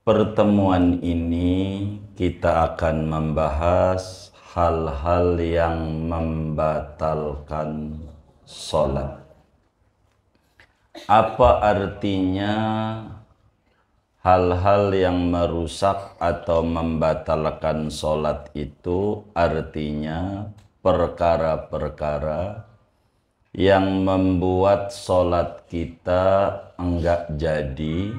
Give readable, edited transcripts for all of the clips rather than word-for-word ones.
Pertemuan ini kita akan membahas hal-hal yang membatalkan sholat. Apa artinya hal-hal yang merusak atau membatalkan sholat itu? Artinya perkara-perkara yang membuat sholat kita enggak jadi,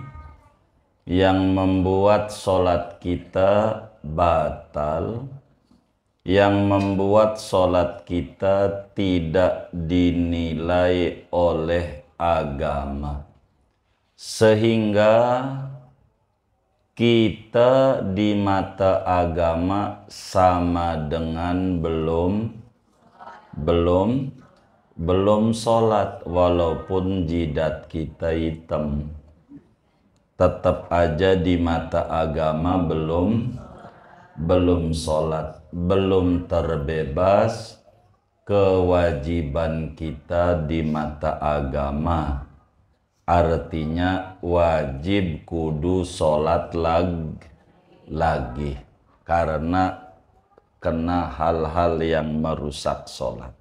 yang membuat sholat kita batal, yang membuat sholat kita tidak dinilai oleh agama, sehingga kita di mata agama sama dengan belum sholat, walaupun jidat kita hitam. Tetap aja di mata agama belum sholat, belum terbebas kewajiban kita di mata agama. Artinya wajib kudu sholat lagi karena kena hal-hal yang merusak sholat.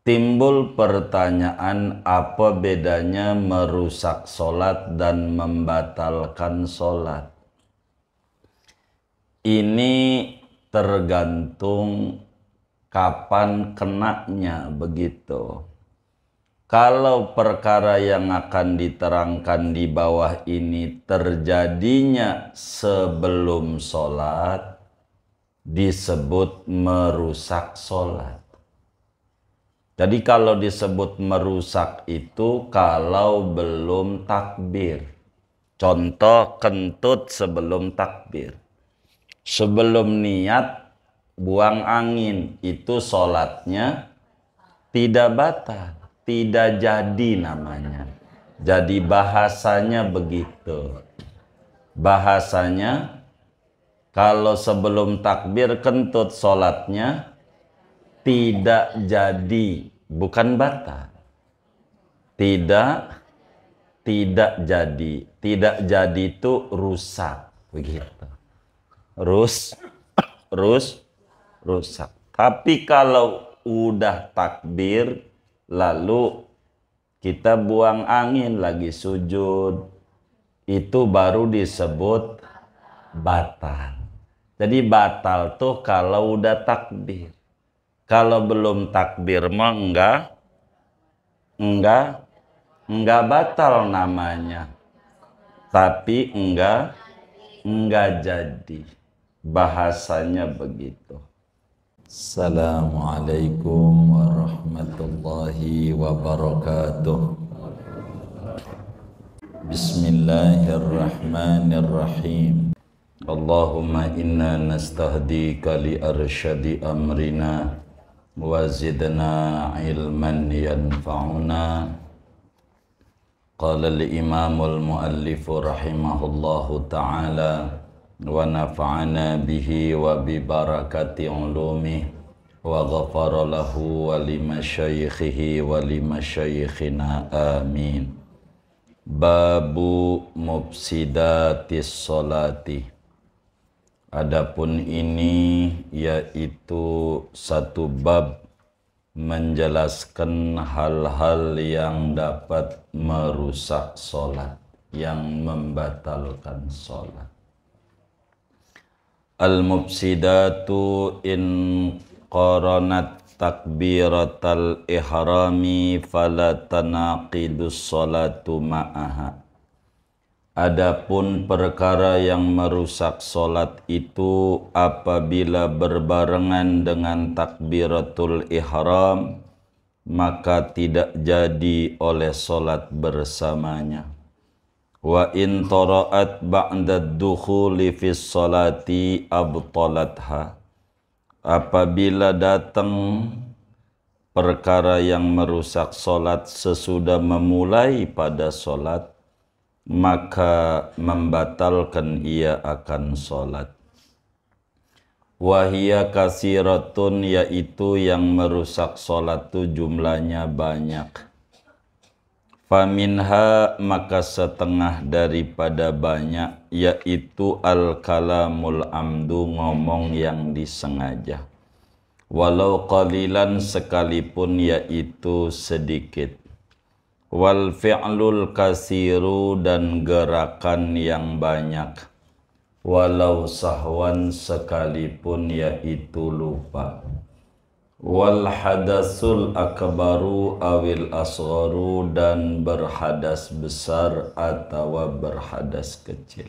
Timbul pertanyaan, apa bedanya merusak sholat dan membatalkan sholat? Ini tergantung kapan kenanya, begitu. Kalau perkara yang akan diterangkan di bawah ini terjadinya sebelum sholat, disebut merusak sholat. Jadi kalau disebut merusak itu kalau belum takbir. Contoh kentut sebelum takbir. Sebelum niat buang angin, itu sholatnya tidak batal, tidak jadi namanya. Jadi bahasanya begitu. Bahasanya kalau sebelum takbir kentut sholatnya tidak jadi, bukan batal. Tidak jadi. Tidak jadi itu rusak, begitu. Rusak. Tapi kalau udah takbir lalu kita buang angin lagi sujud, itu baru disebut batal. Jadi batal tuh kalau udah takbir. Kalau belum takbir mah enggak batal namanya. Tapi enggak jadi. Bahasanya begitu. Assalamualaikum warahmatullahi wabarakatuh. Bismillahirrahmanirrahim. Allahumma inna nastahdika li arsyadi amrina wa zidna ilman yanfa'una. Qala al-imamul muallifu rahimahullahu ta'ala wa nafa'ana bihi wa bi barakati ulumih wa ghafara lahu wa li masyaikhihi wa li masyaikhina amin. Babu mufsidatis sholati. Adapun ini yaitu satu bab menjelaskan hal-hal yang dapat merusak sholat, yang membatalkan sholat. Al-mufsidatu in qaranat takbiratal ihrami fala tanaqidus sholatu ma'aha. Adapun perkara yang merusak sholat itu apabila berbarengan dengan takbiratul ihram, maka tidak jadi oleh sholat bersamanya. Wa in tara'at ba'da dukhuli fis sholati abtalatha. Apabila datang perkara yang merusak sholat sesudah memulai pada sholat, maka membatalkan ia akan sholat. Wahia kasiratun, yaitu yang merusak sholat itu jumlahnya banyak. Faminha maka setengah daripada banyak, yaitu al-kalamul amdu, ngomong yang disengaja. Walau qalilan sekalipun yaitu sedikit. Wal fi'lul kasiru dan gerakan yang banyak. Walau sahwan sekalipun yaitu lupa. Wal hadasul akbaru awil asgharu dan berhadas besar atau berhadas kecil.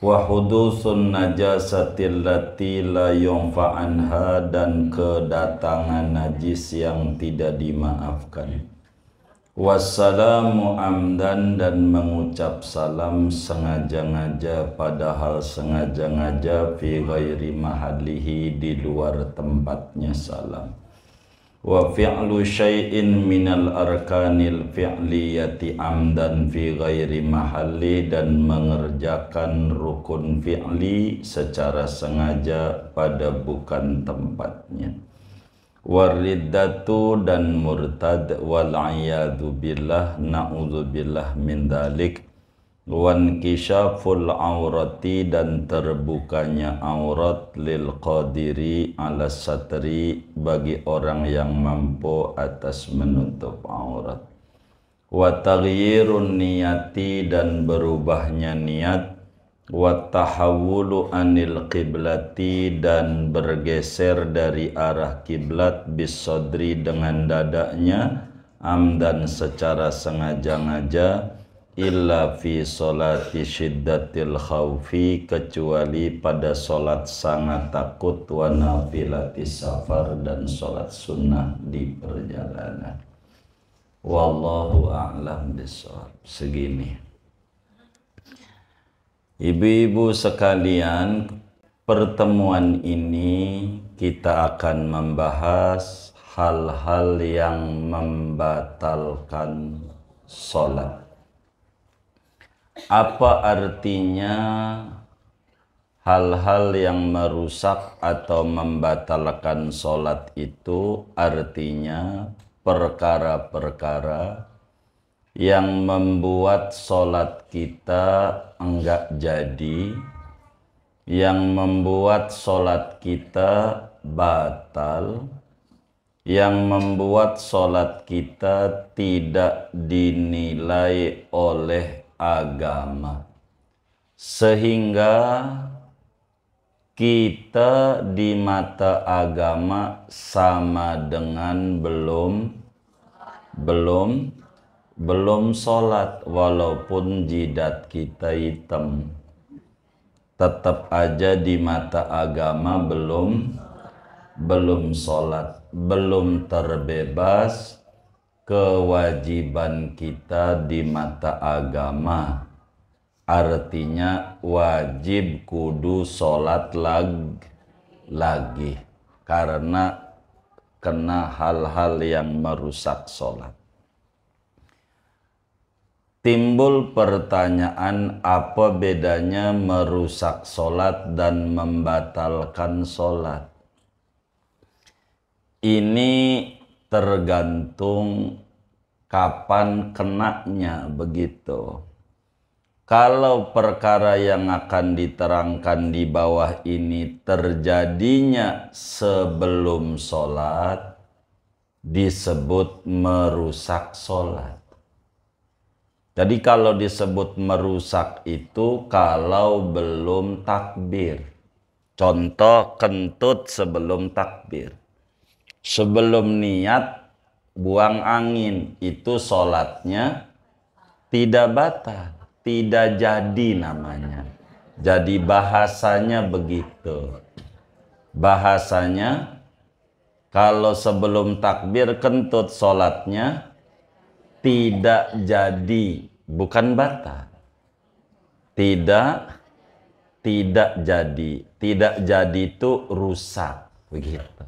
Wa hudusun najasatil lati la yunfa anha dan kedatangan najis yang tidak dimaafkan. Wassalamu amdan dan mengucap salam sengaja-ngaja padahal sengaja-ngaja fi ghairi mahallihi di luar tempatnya salam. Wa fi'lu syai'in minal arkanil fi'liyati amdan fi ghairi mahalli dan mengerjakan rukun fi'li secara sengaja pada bukan tempatnya. Wariddatu dan murtad wal'iyadu billah na'udzubillah min dalik. Wankishaful aurati dan terbukanya aurat lil qadiri ala satri bagi orang yang mampu atas menutup aurat. Wa taghyirun niyati dan berubahnya niat. Wa tahawulu anil qiblati dan bergeser dari arah kiblat bisodri dengan dadanya amdan secara sengaja-ngaja illa fi sholati syiddatil khawfi kecuali pada sholat sangat takut wa nafilatis safar dan sholat sunnah di perjalanan. Wallahu a'lam bishawab. Segini. Ibu-ibu sekalian, pertemuan ini kita akan membahas hal-hal yang membatalkan sholat. Apa artinya hal-hal yang merusak atau membatalkan sholat itu? Artinya perkara-perkara yang membuat sholat kita enggak jadi, yang membuat sholat kita batal, yang membuat sholat kita tidak dinilai oleh agama, sehingga kita di mata agama sama dengan belum sholat, walaupun jidat kita hitam, tetap aja di mata agama belum sholat, belum terbebas kewajiban kita di mata agama. Artinya wajib kudu sholat lagi karena kena hal-hal yang merusak sholat. Timbul pertanyaan, apa bedanya merusak sholat dan membatalkan sholat? Ini tergantung kapan kenanya begitu. Kalau perkara yang akan diterangkan di bawah ini terjadinya sebelum sholat, disebut merusak sholat. Jadi kalau disebut merusak itu kalau belum takbir. Contoh kentut sebelum takbir. Sebelum niat buang angin, itu sholatnya tidak batal, tidak jadi namanya. Jadi bahasanya begitu. Bahasanya kalau sebelum takbir kentut sholatnya tidak jadi, bukan batal. Tidak jadi. Tidak jadi itu rusak, begitu.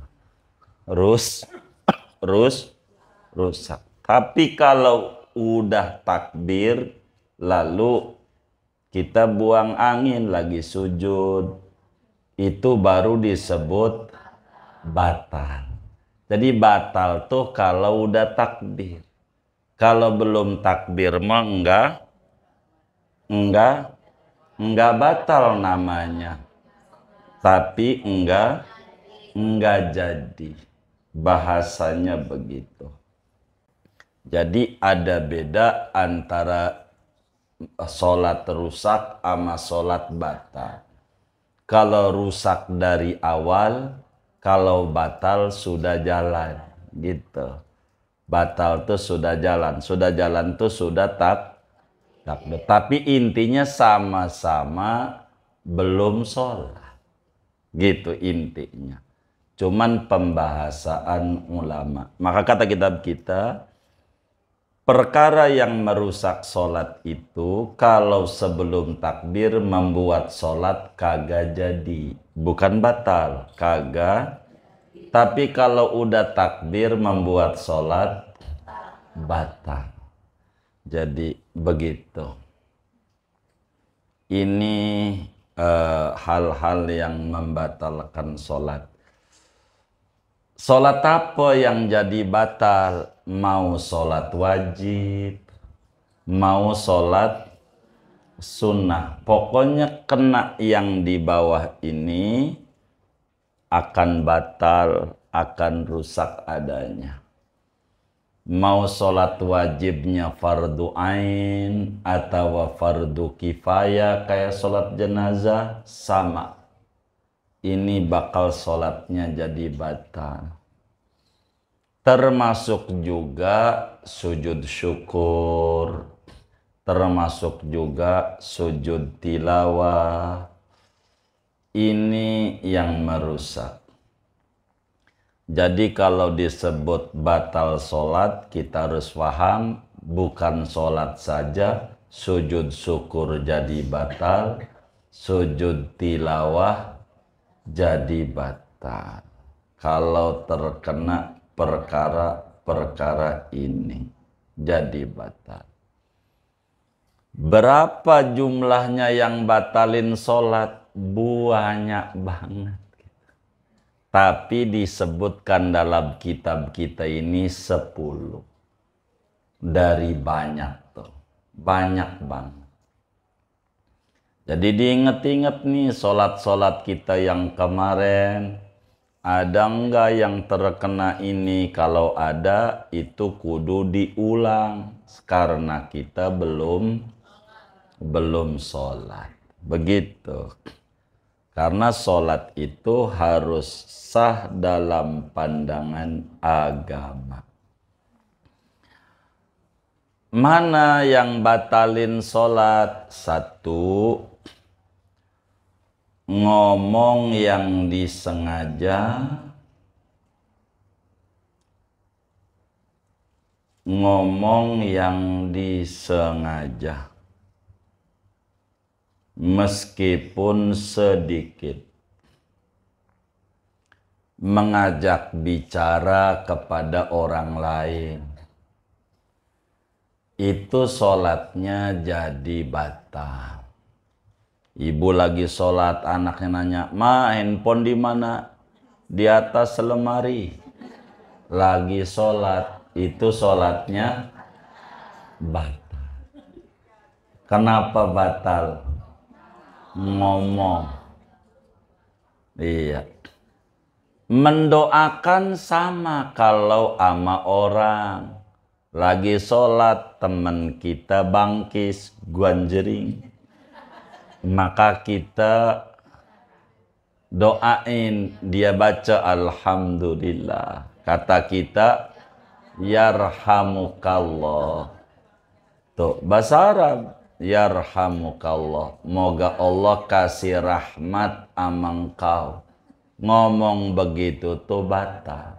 Rusak. Tapi kalau udah takbir lalu kita buang angin lagi sujud, itu baru disebut batal. Jadi batal tuh kalau udah takbir. Kalau belum takbir mah enggak batal namanya. Tapi enggak jadi. Bahasanya begitu. Jadi ada beda antara sholat rusak sama sholat batal. Kalau rusak dari awal, kalau batal sudah jalan, gitu. Batal tuh sudah jalan tuh sudah takbir. Tapi intinya sama-sama belum sholat, gitu intinya. Cuman pembahasan ulama. Maka kata kitab kita, perkara yang merusak sholat itu kalau sebelum takbir membuat sholat kagak jadi. Bukan batal, kagak. Tapi kalau udah takbir membuat sholat batal. Jadi begitu. Ini hal-hal yang membatalkan sholat. Sholat apa yang jadi batal? Mau sholat wajib, mau sholat sunnah. Pokoknya kena yang di bawah ini akan batal, akan rusak adanya. Mau sholat wajibnya fardu ain atau fardu kifayah kayak sholat jenazah, sama. Ini bakal sholatnya jadi batal. Termasuk juga sujud syukur, termasuk juga sujud tilawah. Ini yang merusak. Jadi kalau disebut batal sholat, kita harus paham bukan sholat saja, sujud syukur jadi batal, sujud tilawah jadi batal. Kalau terkena perkara-perkara ini jadi batal. Berapa jumlahnya yang batalin sholat? Banyak banget. Tapi disebutkan dalam kitab kita ini 10. Dari banyak tuh. Banyak banget. Jadi diinget-inget nih sholat-sholat kita yang kemarin. Ada enggak yang terkena ini? Kalau ada itu kudu diulang. Karena kita belum sholat. Begitu. Karena sholat itu harus sah dalam pandangan agama. Mana yang batalin sholat? 1, ngomong yang disengaja, ngomong yang disengaja. Meskipun sedikit, mengajak bicara kepada orang lain, itu sholatnya jadi batal. Ibu lagi sholat, anaknya nanya, "Ma, handphone di mana?" "Di atas lemari." Lagi sholat, itu sholatnya batal. Kenapa batal? Ngomong. Iya. Mendoakan sama kalau sama orang. Lagi sholat, teman kita bangkis, guanjering. Maka kita doain, dia baca alhamdulillah. Kata kita, yarhamukallah. Tuh, bahasa Arab. Yarhamukallah. Moga Allah kasih rahmat sama engkau. Ngomong begitu tuh batal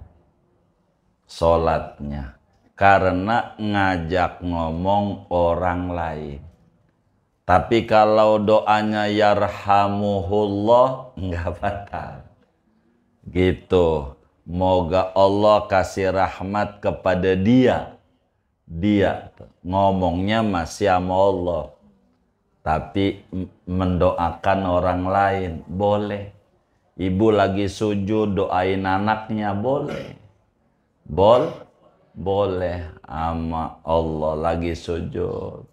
sholatnya. Karena ngajak ngomong orang lain. Tapi kalau doanya yarhamuhullah, enggak batal. Gitu. Moga Allah kasih rahmat kepada dia. Dia ngomongnya masih sama Allah. Tapi mendoakan orang lain boleh. Ibu lagi sujud doain anaknya boleh. boleh sama Allah lagi sujud.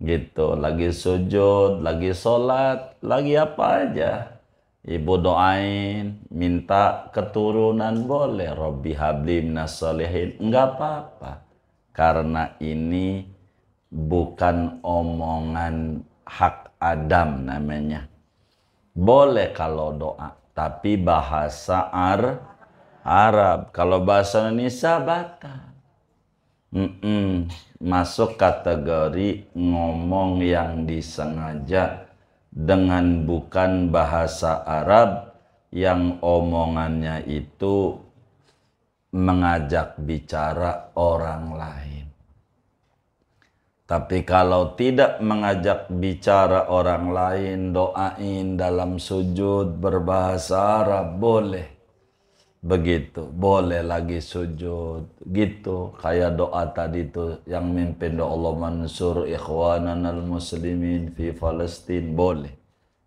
Gitu, lagi sujud, lagi sholat, lagi apa aja. Ibu doain, minta keturunan boleh. Rabbi habli minas sholihin, enggak apa-apa. Karena ini bukan omongan hak Adam namanya. Boleh kalau doa, tapi bahasa Arab. Kalau bahasa Indonesia batal. Masuk kategori ngomong yang disengaja dengan bukan bahasa Arab yang omongannya itu mengajak bicara orang lain. Tapi kalau tidak mengajak bicara orang lain, doain dalam sujud berbahasa Arab boleh. Begitu, boleh lagi sujud. Gitu, kayak doa tadi tuh yang mimpin doa Allah mansur ikhwanan al-muslimin fi Palestin, boleh.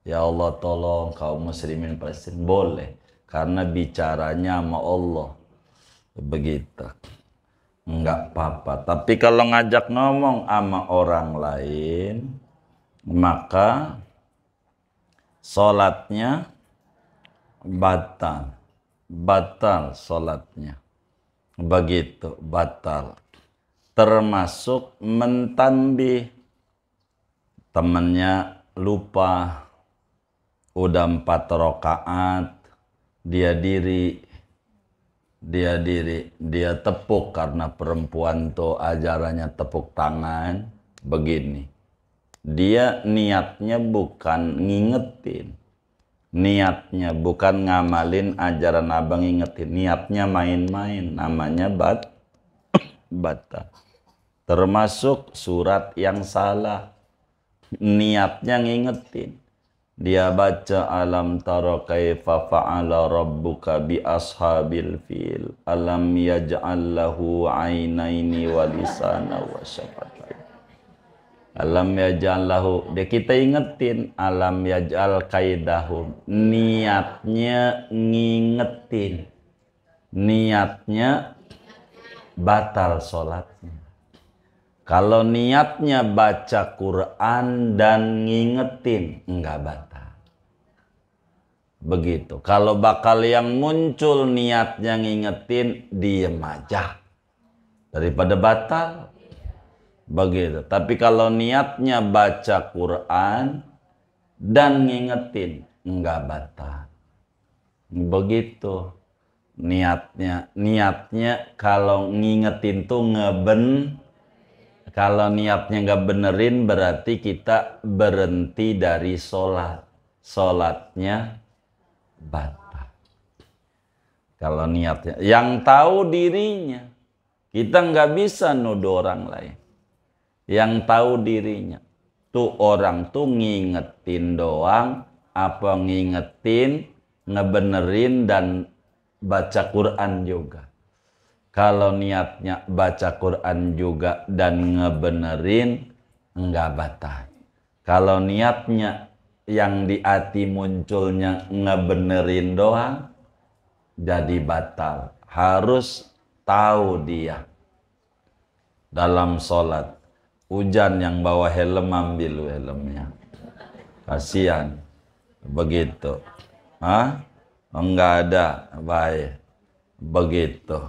Ya Allah tolong kaum muslimin Palestin, boleh. Karena bicaranya sama Allah. Begitu. Enggak apa-apa. Tapi kalau ngajak ngomong sama orang lain, maka sholatnya batal. Batal sholatnya. Begitu, batal. Termasuk mentanbih. Temannya lupa. Udah 4 rakaat. Dia diri. Dia tepuk karena perempuan tuh ajarannya tepuk tangan. Begini. Dia niatnya bukan ngingetin. Niatnya bukan ngamalin ajaran abang, ingetin. Niatnya main-main. Namanya batal. Termasuk surat yang salah. Niatnya ngingetin. Dia baca alam tara kaifa fa'ala rabbuka bi ashabil fil. Alam yaj'al lahu 'ainaini wa lisana wa syafatayn. Alam yaj'al lahu, dia kita ingetin alam yaj'al kaidahum, niatnya ngingetin, niatnya batal sholatnya. Kalau niatnya baca Quran dan ngingetin, enggak batal. Begitu. Kalau bakal yang muncul niatnya ngingetin, diem aja daripada batal. Begitu. Tapi kalau niatnya baca Quran dan ngingetin, enggak batal. Begitu. Niatnya kalau ngingetin tuh kalau niatnya nggak benerin berarti kita berhenti dari sholat. Sholatnya batal. Kalau niatnya, yang tahu dirinya, kita nggak bisa nuduh orang lain. Yang tahu dirinya, tuh orang tuh ngingetin doang, apa ngingetin, ngebenerin dan baca Quran juga. Kalau niatnya baca Quran juga dan ngebenerin, enggak batal. Kalau niatnya yang di hati munculnya ngebenerin doang, jadi batal. Harus tahu dia. Dalam sholat, hujan yang bawa helm, ambil helmnya. Kasihan. Begitu. Hah? Enggak ada. Baik. Begitu.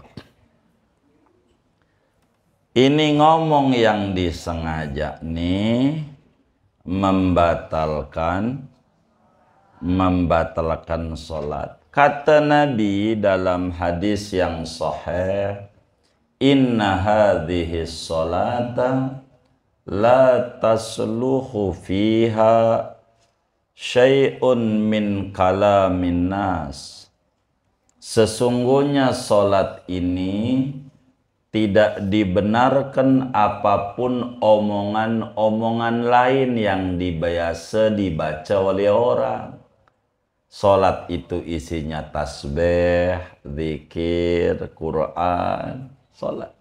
Ini ngomong yang disengaja nih membatalkan sholat. Kata Nabi dalam hadis yang sahih, inna hadhihi sholata la tasluhu fiha syai'un min kalamin nas. Sesungguhnya sholat ini tidak dibenarkan apapun omongan-omongan lain yang biasa dibaca oleh orang. Sholat itu isinya tasbih, zikir, Quran, sholat.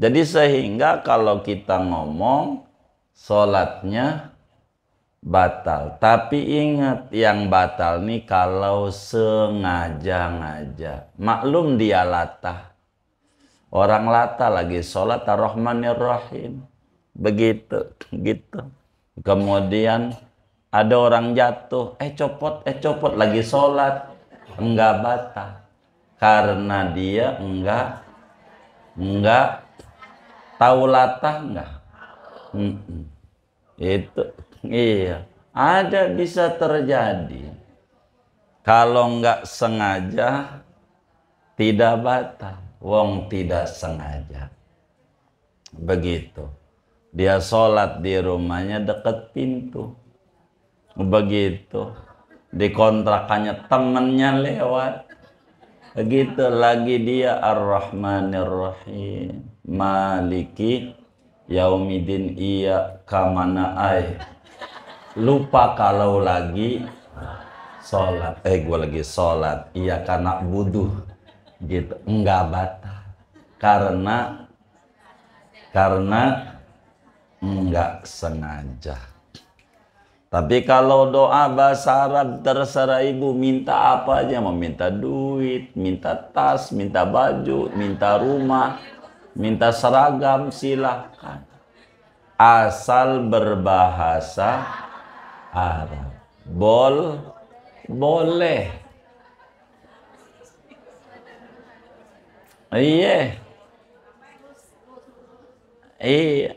Jadi sehingga kalau kita ngomong, sholatnya batal. Tapi ingat, yang batal nih kalau sengaja-ngaja. Maklum dia latah. Orang lata lagi sholat ar-Rahmanir Rahim. Begitu, gitu. Kemudian ada orang jatuh, copot lagi sholat. Enggak batal. Karena dia enggak tahu latah enggak. Itu, iya. Ada bisa terjadi. Kalau enggak sengaja, tidak batal. Wong tidak sengaja. Begitu. Dia sholat di rumahnya dekat pintu. Begitu. Di kontrakannya temennya lewat. Begitu lagi dia Ar-Rahmanir Rahim. Maliki Yaumidin iya kamana ay. Lupa kalau lagi sholat. Gue lagi sholat. Iya karena buduh. Gitu. Enggak batal. Karena enggak sengaja. Tapi kalau doa bahasa Arab terserah ibu minta apa aja. Mau minta duit, minta tas, minta baju, minta rumah, minta seragam, silahkan. Asal berbahasa Arab. Boleh. Iya.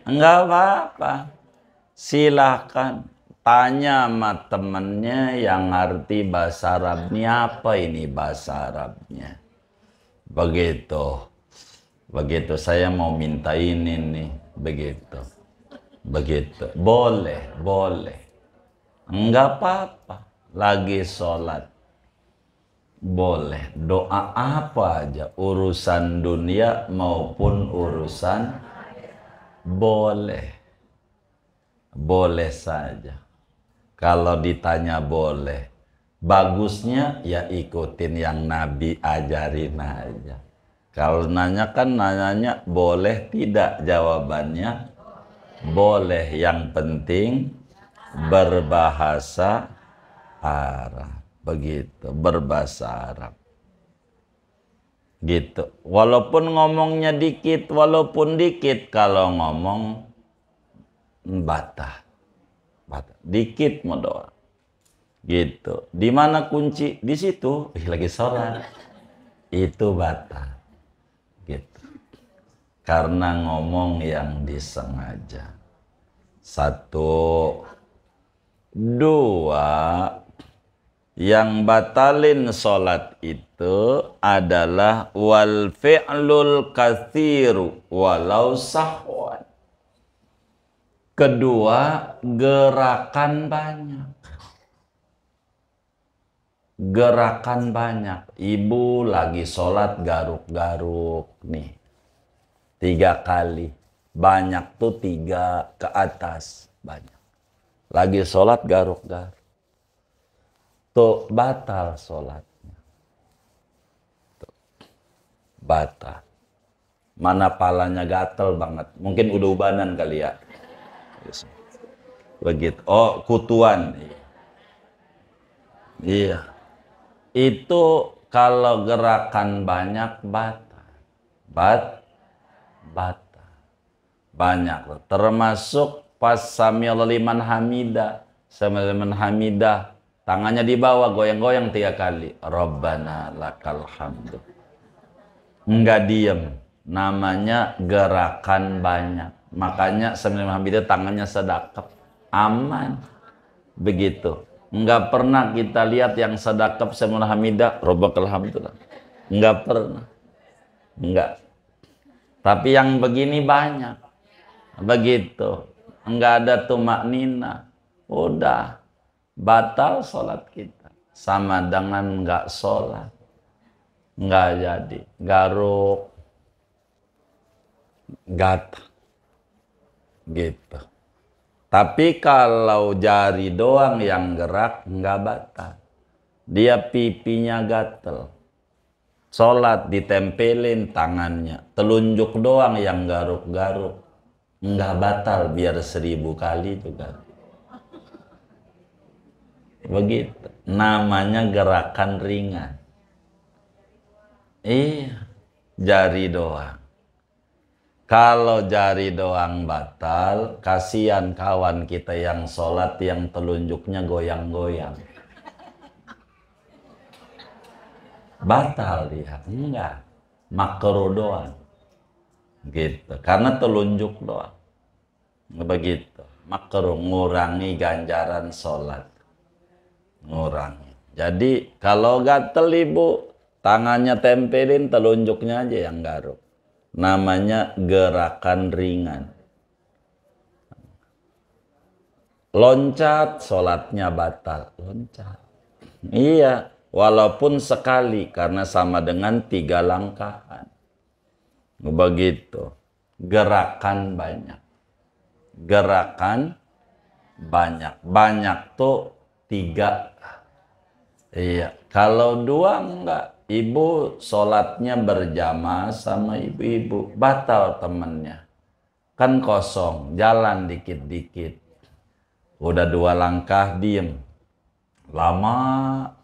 Enggak apa-apa. Silahkan. Tanya sama temennya yang ngerti bahasa Arabnya. Apa ini bahasa Arabnya? Begitu. Begitu saya mau minta ini nih. Begitu. Boleh. Enggak apa-apa. Lagi sholat. Boleh. Doa apa aja. Urusan dunia maupun urusan boleh. Boleh saja. Kalau ditanya boleh. Bagusnya ya ikutin yang Nabi ajarin aja. Kalau nanya kan nanyanya boleh tidak, jawabannya boleh. Yang penting berbahasa Arab. Begitu, berbahasa Arab. Gitu. Walaupun ngomongnya dikit, kalau ngomong batal. Dikit mau doa. Gitu. Di mana kunci? Di situ. Lagi sholat. Itu batal. Gitu. Karena ngomong yang disengaja. 1, 2. Yang batalin sholat itu adalah wal fi'lul kathiru walau sahwan. Kedua, gerakan banyak. Gerakan banyak. Ibu lagi sholat garuk-garuk nih. 3 kali. Banyak tuh 3 ke atas. Banyak. Lagi sholat garuk-garuk. Tuh batal sholatnya. Tuh. Batal. Mana palanya gatel banget. Mungkin udah ubanan kali ya. Begitu. Oh, kutuan. Iya. Itu kalau gerakan banyak batal. Batal. Banyak. Termasuk pas Sami'allahu liman hamidah. Sami'allahu liman hamidah. Tangannya di bawah, goyang-goyang 3 kali. Rabbana lakal hamdu. Enggak diem. Namanya gerakan banyak. Makanya Sami'allahu liman hamidah tangannya sedekap. Aman. Begitu. Enggak pernah kita lihat yang sedekap Sami'allahu hamidah. Rabbakal hamdu. Enggak pernah. Enggak. Tapi yang begini banyak. Begitu. Enggak ada tumaknina. Udah. Batal sholat kita. Sama dengan nggak sholat. Nggak jadi. Garuk. Gatal. Gitu. Tapi kalau jari doang yang gerak, nggak batal. Dia pipinya gatel. Sholat ditempelin tangannya. Telunjuk doang yang garuk-garuk. Nggak batal biar 1000 kali juga. Begitu. Namanya gerakan ringan. Iya. Jari doang. Kalau jari doang batal, kasihan kawan kita yang sholat yang telunjuknya goyang-goyang. Batal dia, enggak. Makruh doang. Gitu, karena telunjuk doang. Begitu. Makruh, ngurangi ganjaran sholat. Ngurangi. Jadi kalau gatel ibu, tangannya tempelin, telunjuknya aja yang garuk. Namanya gerakan ringan. Loncat, sholatnya batal. Loncat. Iya, walaupun sekali, karena sama dengan 3 langkahan. Begitu. Gerakan banyak. Gerakan banyak. Banyak tuh 3. Iya, kalau 2 enggak. Ibu sholatnya berjamaah sama ibu-ibu. Batal temennya. Kan kosong, jalan dikit-dikit. Udah 2 langkah, diem. Lama,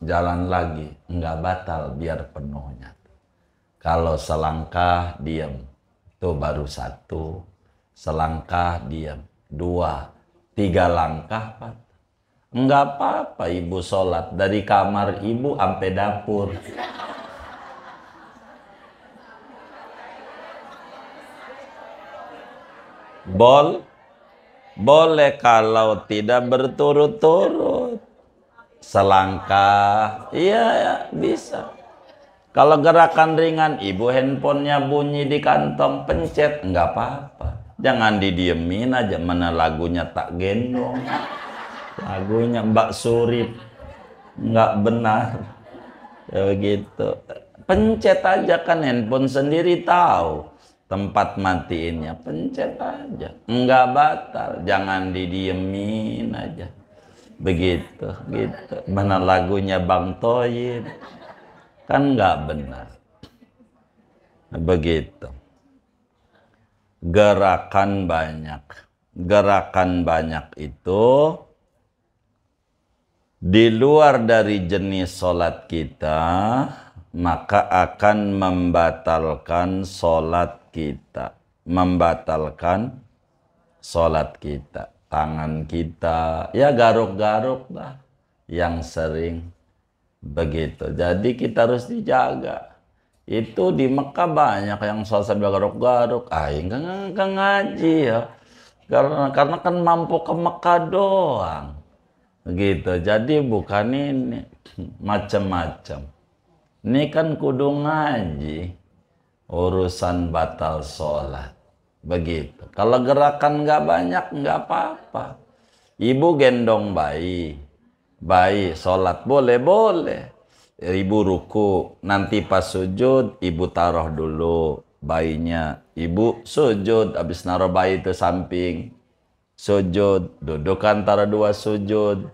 jalan lagi. Enggak batal, biar penuhnya. Kalau selangkah, diem. Itu baru 1. Selangkah, diem. 2. 3 langkah, batal. Enggak apa-apa ibu sholat. Dari kamar ibu sampai dapur. Boleh kalau tidak berturut-turut. Selangkah, iya ya, bisa. Kalau gerakan ringan, ibu handphonenya bunyi di kantong, pencet, enggak apa-apa. Jangan didiemin aja, mana lagunya tak gendong. Lagunya Mbak Surip, enggak benar. Ya begitu. Pencet aja, kan handphone sendiri tahu tempat matiinnya, pencet aja. Enggak batal, jangan didiemin aja. Begitu, gitu. Mana lagunya Bang Toyib, kan enggak benar. Begitu. Gerakan banyak. Gerakan banyak itu di luar dari jenis sholat kita, maka akan membatalkan sholat kita. Membatalkan sholat kita. Tangan kita, ya garuk-garuk lah. Yang sering. Begitu. Jadi kita harus dijaga. Itu di Mekah banyak yang sholat sambil garuk-garuk. Enggak ngaji ya. Karena kan mampu ke Mekah doang. Begitu. Jadi bukan ini. Macam-macam. Ini kan kudu ngaji. Urusan batal sholat. Begitu. Kalau gerakan nggak banyak, nggak apa-apa. Ibu gendong bayi. Bayi sholat boleh. Ibu ruku. Nanti pas sujud, ibu taruh dulu bayinya. Ibu sujud. Habis naruh bayi itu samping. Sujud. Duduk antara 2 sujud.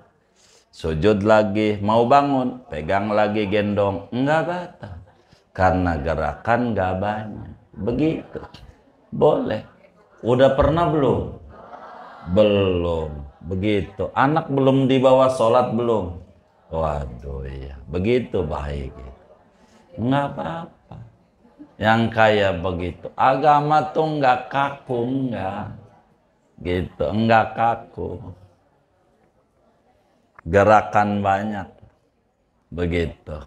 Sujud lagi. Mau bangun. Pegang lagi gendong. Nggak batal. Karena gerakan nggak banyak. Begitu. Boleh. Udah pernah belum? Belum. Begitu. Anak belum dibawa sholat belum? Waduh iya. Begitu baik. Nggak apa-apa. Yang kayak begitu. Agama tuh nggak kaku, nggak. Gitu. Nggak kaku. Gerakan banyak. Begitu.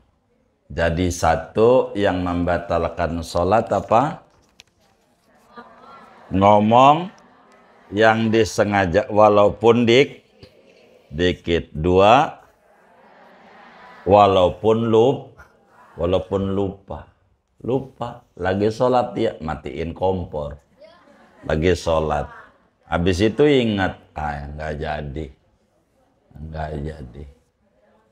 Jadi satu yang membatalkan sholat apa? Ngomong yang disengaja walaupun dikit. 2, walaupun lupa lagi sholat ya, matiin kompor lagi sholat, habis itu ingat, nggak jadi.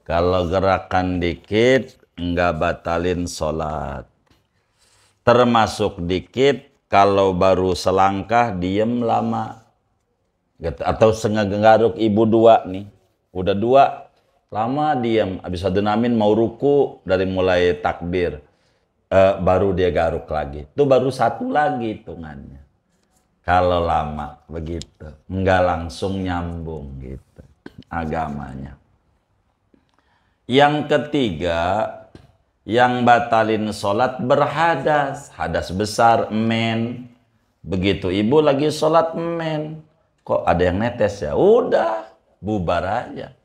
Kalau gerakan dikit nggak batalin sholat, termasuk dikit kalau baru selangkah diem lama, atau garuk ibu 2 nih, udah 2 lama diem, habis adenamin mau ruku, dari mulai takbir baru dia garuk lagi, itu baru 1 lagi hitungannya. Kalau lama begitu, nggak langsung nyambung gitu agamanya. Yang ketiga, yang batalin sholat berhadas. Hadas besar, men. Begitu ibu lagi sholat men, kok ada yang netes ya? Udah, bubar aja.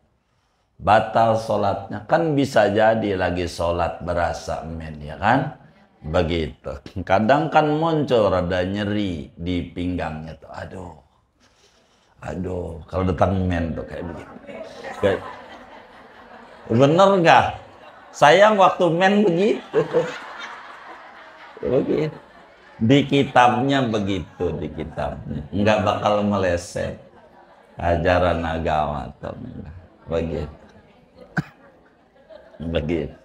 Batal sholatnya. Kan bisa jadi lagi sholat berasa men, ya kan? Begitu. Kadang kan muncul rada nyeri di pinggangnya tuh. Aduh. Aduh, kalau datang men tuh kayak begitu. Bener nggak? Sayang waktu men begitu. Begitu. Di kitabnya begitu, di kitabnya. Nggak bakal meleset. Ajaran agama tuh. Begitu. Begitu.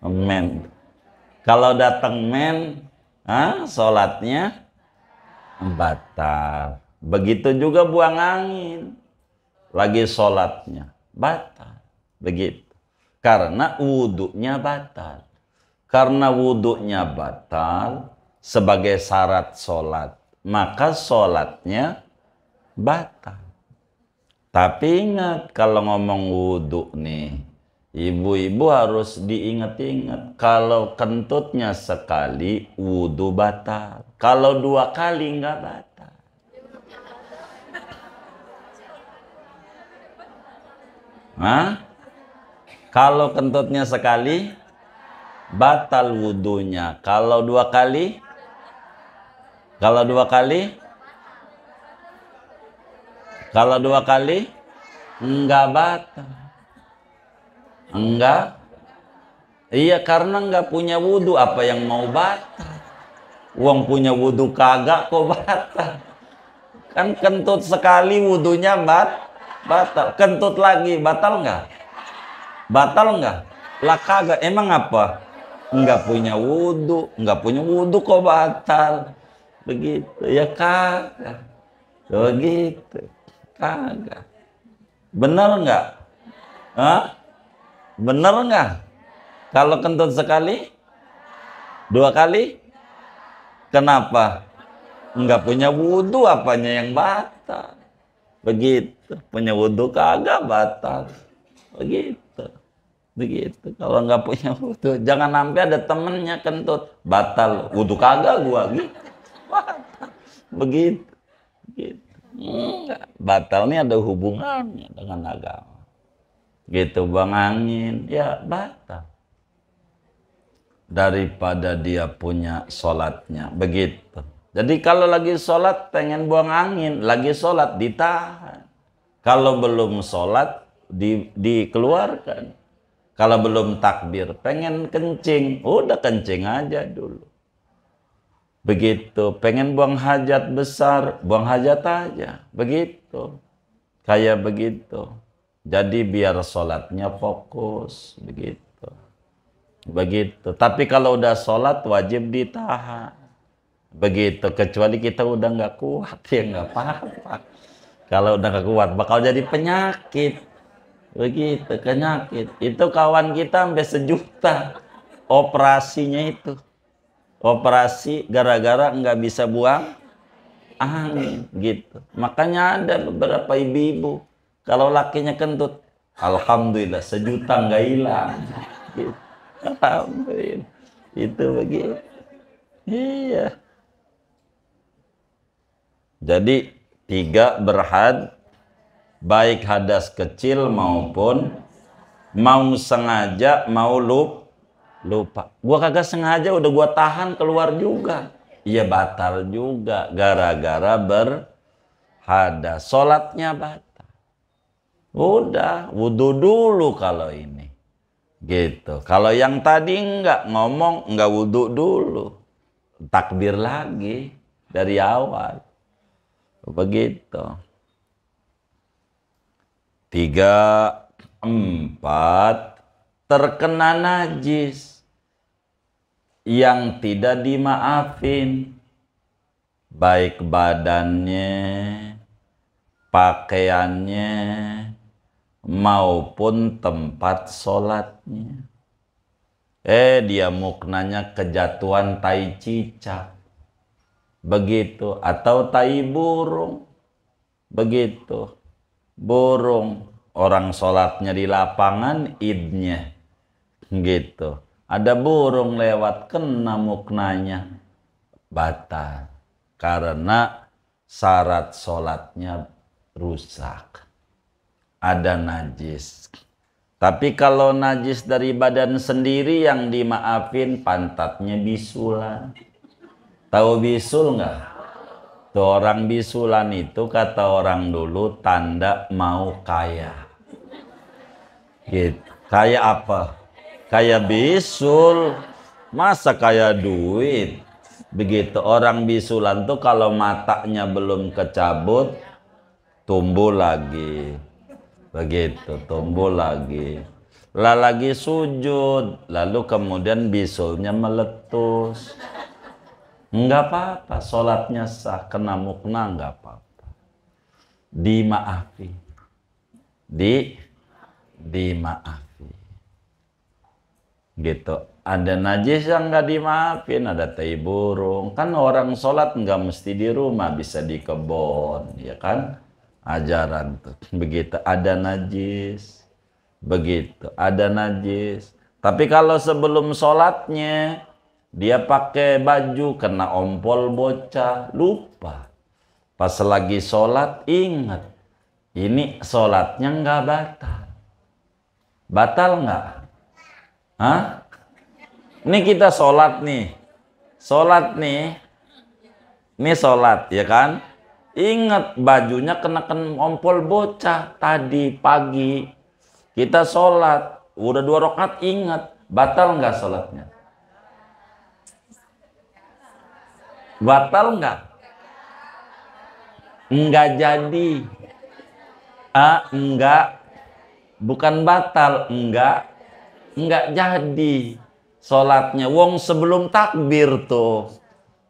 Men. Kalau datang men, sholatnya batal. Begitu juga buang angin. Lagi sholatnya batal. Begitu. Karena wudhunya batal. Karena wudhunya batal sebagai syarat sholat, maka sholatnya batal. Tapi ingat, kalau ngomong wudhu nih, ibu-ibu harus diingat-ingat. Kalau kentutnya sekali, wudhu batal. Kalau 2 kali nggak batal. Kalau kentutnya sekali, batal wudhunya. Kalau 2 kali, kalau 2 kali, kalau 2 kali, enggak batal. Enggak. Iya, karena enggak punya wudhu, apa yang mau batal? Uang punya wudhu kagak kok batal. Kan kentut sekali wudhunya batal. Kentut lagi, batal enggak? Batal enggak? Lah kagak, emang apa? Enggak punya wudhu. Enggak punya wudhu kok batal. Begitu, ya kagak. Begitu, kagak. Bener enggak? Bener enggak? Kalau kentut sekali, 2 kali, kenapa? Enggak punya wudhu, apanya yang batal? Begitu, punya wudhu kagak batal. Begitu, begitu. Kalau enggak punya wudhu, jangan sampai ada temennya kentut, batal. Wudhu kagak gua gitu. Batal. Begitu, begitu. Enggak, batal ini ada hubungannya dengan agama. Gitu, buang angin, ya batal. Daripada dia punya sholatnya, begitu. Jadi kalau lagi sholat pengen buang angin, lagi sholat ditahan. Kalau belum sholat dikeluarkan. Kalau belum takbir pengen kencing, udah kencing aja dulu. Begitu, pengen buang hajat besar, buang hajat aja. Begitu, kayak begitu. Jadi biar sholatnya fokus, begitu. Begitu, tapi kalau udah sholat wajib ditahan. Begitu, kecuali kita udah nggak kuat, ya nggak apa-apa. Kalau udah nggak kuat, bakal jadi penyakit. Begitu, penyakit. Itu kawan kita sampai 1 juta operasinya itu. Operasi gara-gara nggak bisa buang angin gitu. Makanya ada beberapa ibu-ibu kalau lakinya kentut, alhamdulillah 1 juta nggak hilang. Gitu. Alhamdulillah. Itu begitu. Iya. Jadi 3 berhad, baik hadas kecil maupun mau sengaja mau lupa. Gua kagak sengaja udah gua tahan keluar juga. Iya batal juga gara-gara berhadas. Sholatnya batal. Udah wudhu dulu kalau ini. Gitu. Kalau yang tadi enggak ngomong, enggak wudhu dulu. Takbir lagi dari awal. Begitu. 3, 4 terkena najis yang tidak dimaafin, baik badannya, pakaiannya, maupun tempat sholatnya. Dia muknanya kejatuhan tai cicak, begitu, atau tai burung, begitu. Burung, orang sholatnya di lapangan idnya, gitu. Ada burung lewat kena muknanya, batal. karena syarat sholatnya rusak, ada najis. Tapi kalau najis dari badan sendiri yang dimaafin pantatnya bisulan. Tahu bisul nggak? Tuh orang bisulan itu kata orang dulu tanda mau kaya. Gitu. Kayak apa? Kayak bisul. Masa kayak duit? Begitu orang bisulan tuh kalau matanya belum kecabut, tumbuh lagi. Begitu, tumbuh lagi. Lah lagi sujud, lalu kemudian bisulnya meletus. Enggak apa-apa, sholatnya sah, kena mukna enggak apa-apa. Dimaafi. Dimaafi. Gitu. Ada najis yang nggak dimaafin, ada tai burung. Kan orang sholat nggak mesti di rumah, bisa di kebun, ya kan? Ajaran tuh. Begitu, ada najis. Begitu, ada najis. Tapi kalau sebelum sholatnya, dia pakai baju, kena ompol bocah, lupa. Pas lagi sholat, ingat. Ini sholatnya nggak batal. Batal nggak? Hah? Ini kita sholat nih. Sholat nih. Ini sholat, ya kan? Ingat bajunya kena ompol bocah tadi pagi. Kita sholat. Udah 2 rakaat, ingat. Batal nggak sholatnya? Batal nggak? Enggak jadi. Enggak. Bukan batal, enggak jadi sholatnya. Wong sebelum takbir tuh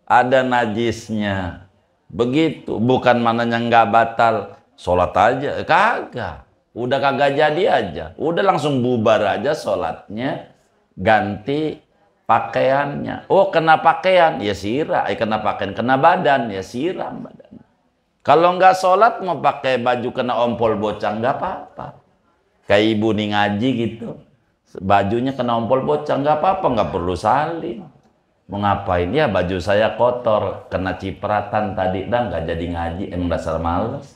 ada najisnya. Begitu, bukan mananya nggak batal, sholat aja, kagak. Udah kagak jadi aja, udah langsung bubar aja sholatnya, ganti pakaiannya. Oh kena pakaian, ya siram. Kena pakaian, kena badan, ya siram badan. Kalau nggak sholat mau pakai baju kena ompol bocah nggak apa-apa. Kayak ibu nih ngaji gitu, bajunya kena ompol bocah nggak apa-apa, nggak perlu salin. Mau ngapain? Ya baju saya kotor, kena cipratan tadi, dah nggak jadi ngaji, emang dasar males.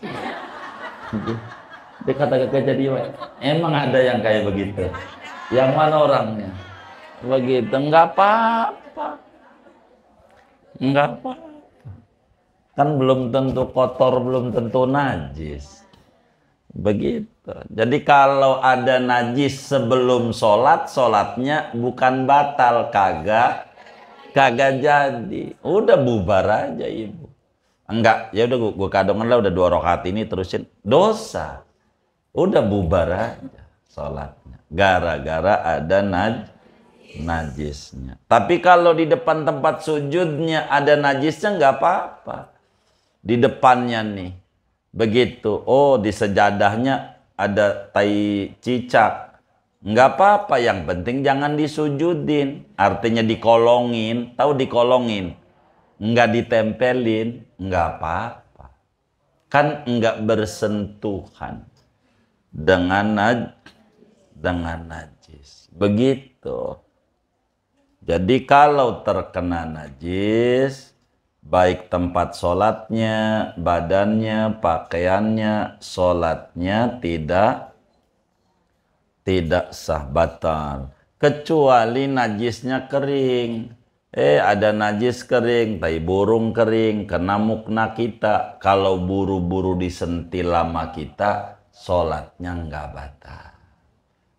Dia kata kagak jadi, emang ada yang kayak begitu. Yang mana orangnya? Begitu, nggak apa-apa, nggak apa-apa. Kan belum tentu kotor, belum tentu najis. Begitu. Jadi kalau ada najis sebelum sholat, sholatnya bukan batal, kagak jadi. Udah bubar aja ibu. Enggak, ya udah gua kadongan lah, udah 2 rakaat ini terusin, dosa. Udah bubar aja sholatnya. Gara-gara ada najisnya. Tapi kalau di depan tempat sujudnya ada najisnya nggak apa-apa. Di depannya nih. Begitu, oh di sejadahnya ada tai cicak, nggak apa-apa, yang penting jangan disujudin, artinya dikolongin. Tahu dikolongin? Nggak ditempelin, nggak apa-apa, kan nggak bersentuhan dengan najis. Begitu. Jadi kalau terkena najis, baik tempat sholatnya, badannya, pakaiannya, sholatnya tidak sah, batal. Kecuali najisnya kering. Ada najis kering, tai burung kering, kena mukna kita. Kalau buru-buru disentil lama kita, sholatnya nggak batal.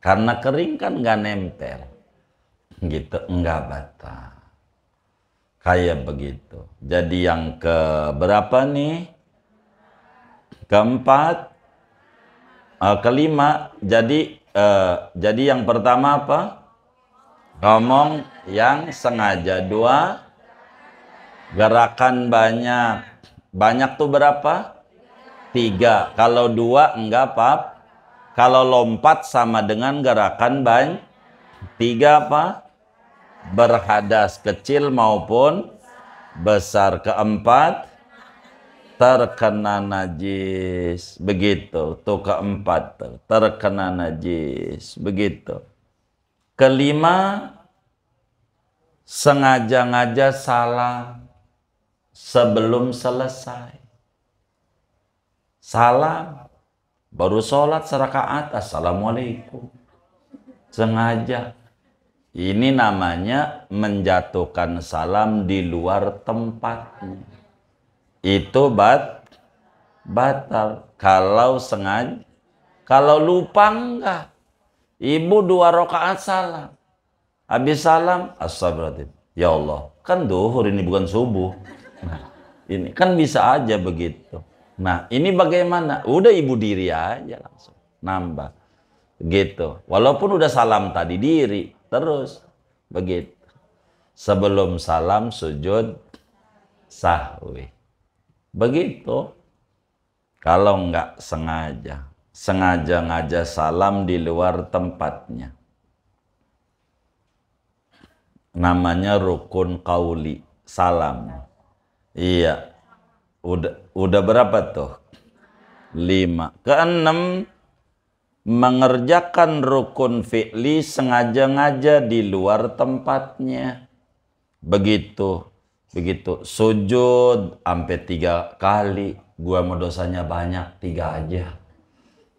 Karena kering kan nggak nempel. Gitu, nggak batal. Kayak begitu. Jadi yang ke berapa nih? Keempat, kelima. Jadi yang pertama apa? Ngomong yang sengaja. 2, gerakan banyak. Banyak tuh berapa? 3. Kalau 2 enggak apa? Kalau lompat sama dengan gerakan banyak. 3 apa? Berhadas kecil maupun besar. 4, terkena najis. Begitu. Tuh 4 tuh, terkena najis. Begitu. 5, sengaja-ngaja salah. sebelum selesai. Salam. Baru sholat serakaat, assalamualaikum. Sengaja. Ini namanya menjatuhkan salam di luar tempatnya. Itu batal. Kalau sengaja. Kalau lupa enggak. Ibu 2 rakaat salam. Habis salam, astagfirullahaladzim. Ya Allah, kan duhur ini bukan subuh. Nah, ini kan bisa aja begitu. Nah, ini bagaimana? Udah ibu diri aja langsung. Nambah. Gitu. Walaupun udah salam tadi diri. Terus. Begitu. Sebelum salam sujud sahwi. Begitu. Kalau enggak sengaja. Sengaja ngajak salam di luar tempatnya. Namanya rukun qauli. Salam. Iya. Udah berapa tuh? 5. Keenam, mengerjakan rukun fi'li sengaja-ngaja di luar tempatnya. Begitu. Sujud sampai 3 kali. Gua mau dosanya banyak, 3 aja.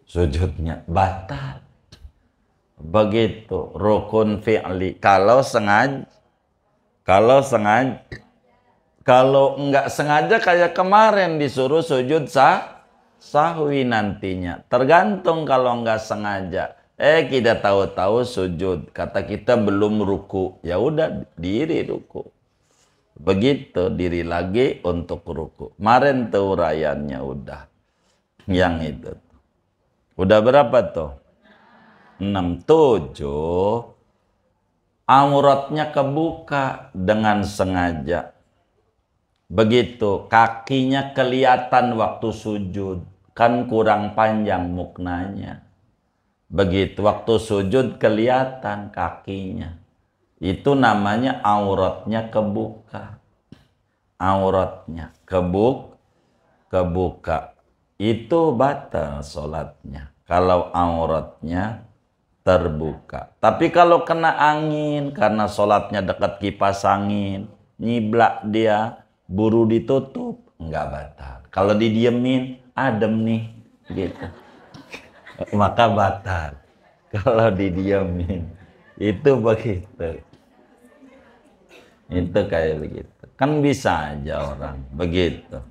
Sujudnya batal. Begitu. Rukun fi'li. Kalau enggak sengaja kayak kemarin disuruh sujud sahwi nantinya. Tergantung kalau enggak sengaja. Kita tahu-tahu sujud. Kata kita belum ruku. Ya udah diri ruku. Begitu diri lagi untuk ruku. Kemarin tuh uraiannya udah. Yang itu. Udah berapa tuh? 6. 7. Auratnya kebuka dengan sengaja. Begitu, kakinya kelihatan waktu sujud. Kan kurang panjang muknanya. Begitu, waktu sujud kelihatan kakinya. Itu namanya auratnya kebuka. Auratnya kebuka. Itu batal sholatnya. Kalau auratnya terbuka. Tapi kalau kena angin, karena sholatnya dekat kipas angin, nyiblak dia, buru ditutup, enggak batal. Kalau didiemin, adem nih, gitu. Maka batal. Kalau didiemin, itu begitu. Itu kayak begitu. Kan bisa aja orang begitu.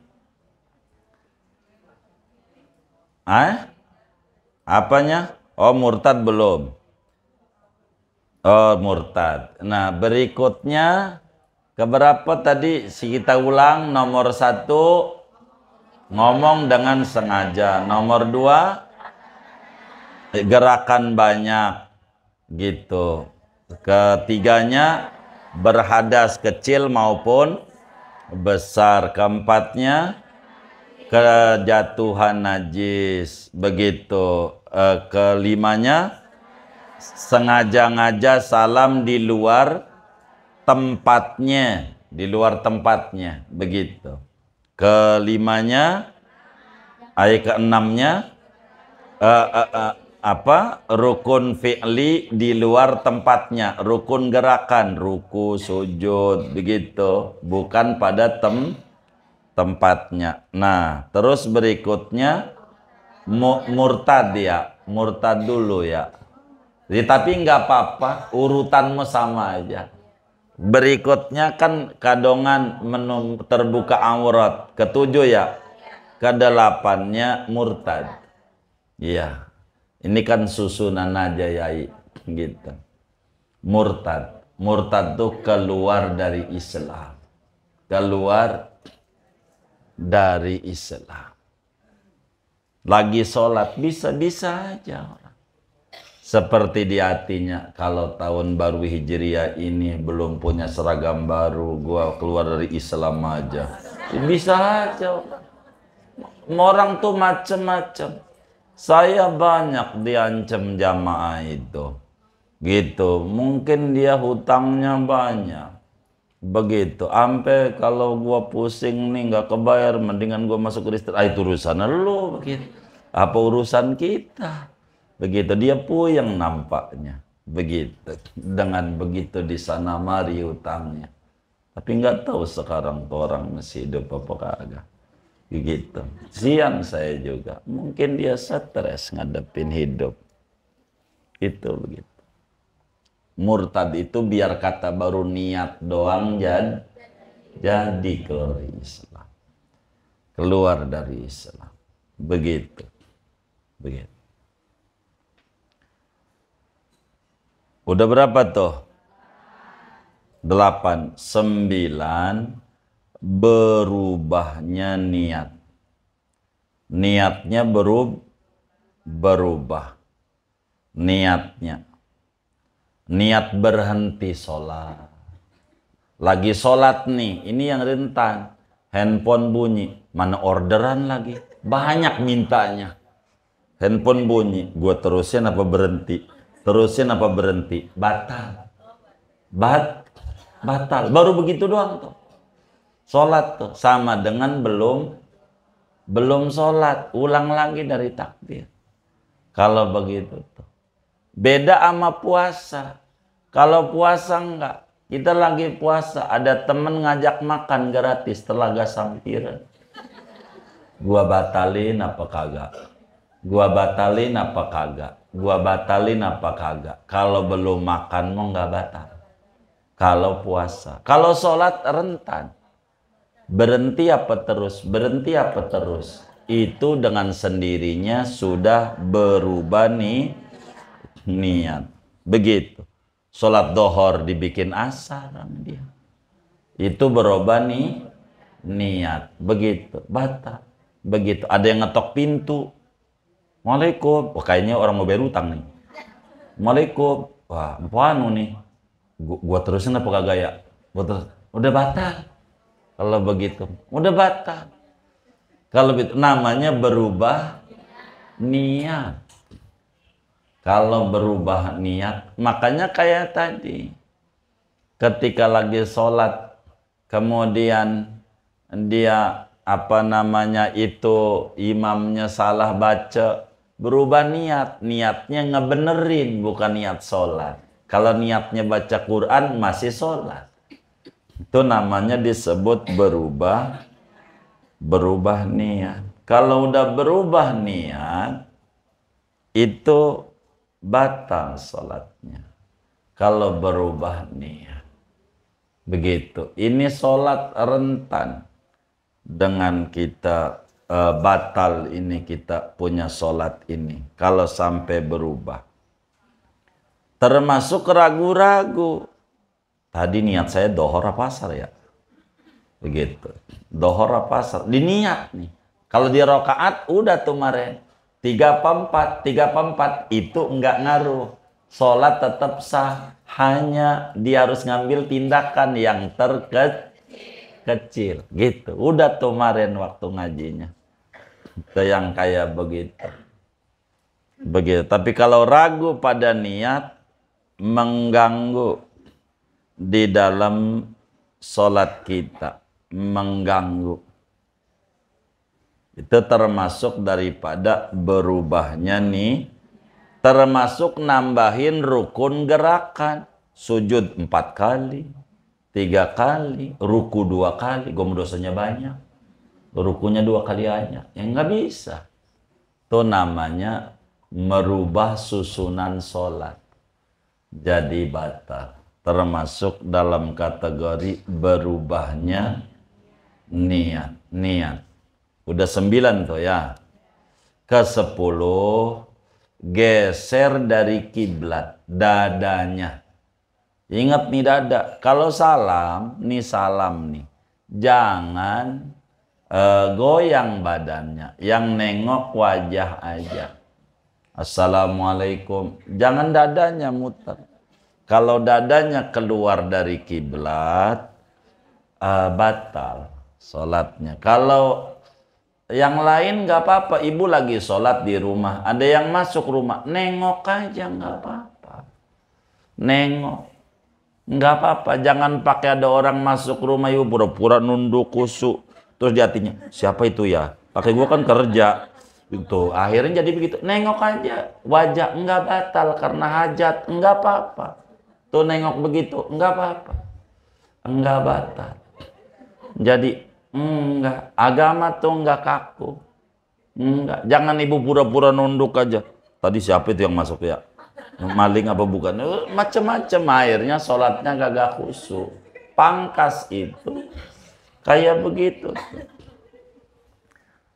Apanya? Oh, murtad belum. Oh, murtad. Nah, berikutnya keberapa tadi kita ulang? Nomor 1 ngomong dengan sengaja. Nomor 2 gerakan banyak gitu. Ketiganya berhadas kecil maupun besar. Keempatnya kejatuhan najis. Begitu. Kelimanya sengaja-ngaja salam di luar tempatnya, begitu. Kelimanya, keenamnya rukun fi'li di luar tempatnya, rukun gerakan, ruku, sujud, begitu, bukan pada tempatnya. Nah, terus berikutnya murtad ya, murtad dulu ya. Tapi nggak apa-apa, urutanmu sama aja. Berikutnya kan kadongan terbuka aurat. Ketujuh ya. Kedelapannya murtad. Iya. Ini kan susunan aja ya, gitu. Murtad. Murtad tuh keluar dari Islam. Keluar dari Islam. Lagi sholat bisa-bisa aja orang. Seperti di hatinya, kalau tahun baru Hijriah ini belum punya seragam baru, gua keluar dari Islam aja. Bisa aja. Orang tuh macem-macem. Saya banyak diancam jamaah itu. Gitu. Mungkin dia hutangnya banyak. Begitu. Sampai kalau gua pusing nih nggak kebayar, mendingan gua masuk Kristen. Itu urusan lu begitu. Apa urusan kita? Begitu, dia puyeng nampaknya. Begitu. Dengan begitu di sana mari hutangnya. Tapi nggak tahu sekarang tuh orang masih hidup apa kagak. Gitu. Siang saya juga. Mungkin dia stres ngadepin hidup. Itu begitu. Murtad itu biar kata baru niat doang jadi keluar dari Islam. Keluar dari Islam. Begitu. Begitu. Udah berapa tuh? 8, 9 berubahnya niat. Niatnya berubah. Niatnya. Niat berhenti sholat. Lagi sholat nih, ini yang rentan. Handphone bunyi, mana orderan lagi. Banyak mintanya. Handphone bunyi, gue terusin apa berhenti? Terusin apa berhenti? Batal. Batal. Baru begitu doang tuh. Sholat tuh sama dengan belum sholat. Ulang lagi dari takbir. Kalau begitu tuh. Beda sama puasa. Kalau puasa enggak. Kita lagi puasa. Ada temen ngajak makan gratis. Telaga sampiran. Gua batalin apa kagak? Gua batalin apa kagak? Gua batalin apa kagak? Kalau belum makan mau nggak batal. Kalau puasa. Kalau sholat rentan. Berhenti apa terus? Berhenti apa terus? Itu dengan sendirinya sudah berubah nih niat. Begitu. Sholat dohor dibikin asar dia. Itu berubah nih niat. Begitu. Batal. Begitu. Ada yang ngetok pintu. Waalaikum. Wah, kayaknya orang mau bayar utang nih. Waalaikum. Wah, apaan nih? Gua terusin apa kagak ya? Gua terus. Udah batal. Kalau begitu, udah batal. Kalau begitu namanya berubah niat. Kalau berubah niat, makanya kayak tadi. Ketika lagi sholat, kemudian dia itu imamnya salah baca, berubah niat. Niatnya ngebenerin, bukan niat sholat. Kalau niatnya baca Quran, masih sholat. Itu namanya disebut berubah niat. Kalau udah berubah niat, itu batal sholatnya. Kalau berubah niat. Begitu. Ini sholat rentan. Dengan kita batal ini, kita punya sholat ini. Kalau sampai berubah. Termasuk ragu-ragu. Tadi niat saya dohor apa asar ya? Begitu. Dohor apa asar? Diniat nih. Kalau di rakaat udah tuh kemarin. 3 apa 4? Itu enggak ngaruh. Sholat tetap sah. Hanya dia harus ngambil tindakan yang terkecil. Gitu. Udah tuh kemarin waktu ngajinya. Itu yang kayak begitu. Begitu. Tapi kalau ragu pada niat, mengganggu di dalam sholat kita, mengganggu. Itu termasuk daripada berubahnya nih, termasuk nambahin rukun gerakan. Sujud 4 kali, 3 kali, ruku 2 kali, dosanya banyak. Rukunya 2 kali aja, yang nggak bisa. Itu namanya merubah susunan sholat. Jadi batal. Termasuk dalam kategori berubahnya niat. Udah 9 tuh ya. Ke-10, geser dari kiblat, dadanya. Ingat nih dada. Kalau salam nih. Jangan goyang badannya. Yang nengok wajah aja. Assalamualaikum. Jangan dadanya muter. Kalau dadanya keluar dari kiblat, batal sholatnya. Kalau yang lain nggak apa-apa, ibu lagi sholat di rumah, ada yang masuk rumah, nengok aja nggak apa-apa. Nengok, nggak apa-apa. Jangan pakai ada orang masuk rumah, ibu pura-pura nunduk kusuk, terus di hatinya, siapa itu ya? Pakai gua kan kerja. Itu akhirnya jadi begitu. Nengok aja, wajah nggak batal karena hajat, nggak apa-apa. Tuh nengok begitu, enggak apa-apa. enggak batal. Jadi enggak, agama tuh enggak kaku. Enggak, jangan ibu pura-pura nunduk aja. Tadi siapa itu yang masuk ya? Maling apa bukan? Macem-macem, akhirnya sholatnya gak khusyuk. Pangkas itu kayak begitu.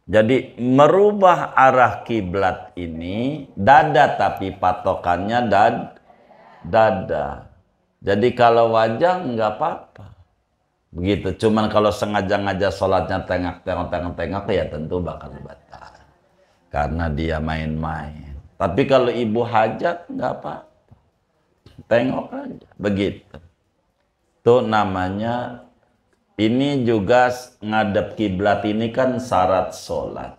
Jadi merubah arah kiblat ini dada, tapi patokannya dada. Jadi kalau wajah nggak apa-apa. Begitu. Cuman kalau sengaja-ngaja sholatnya tengok-tengok ya tentu bakal batal. Karena dia main-main. Tapi kalau ibu hajat nggak apa-apa. Tengok aja. Begitu. Itu namanya, ini juga ngadep kiblat ini kan syarat sholat.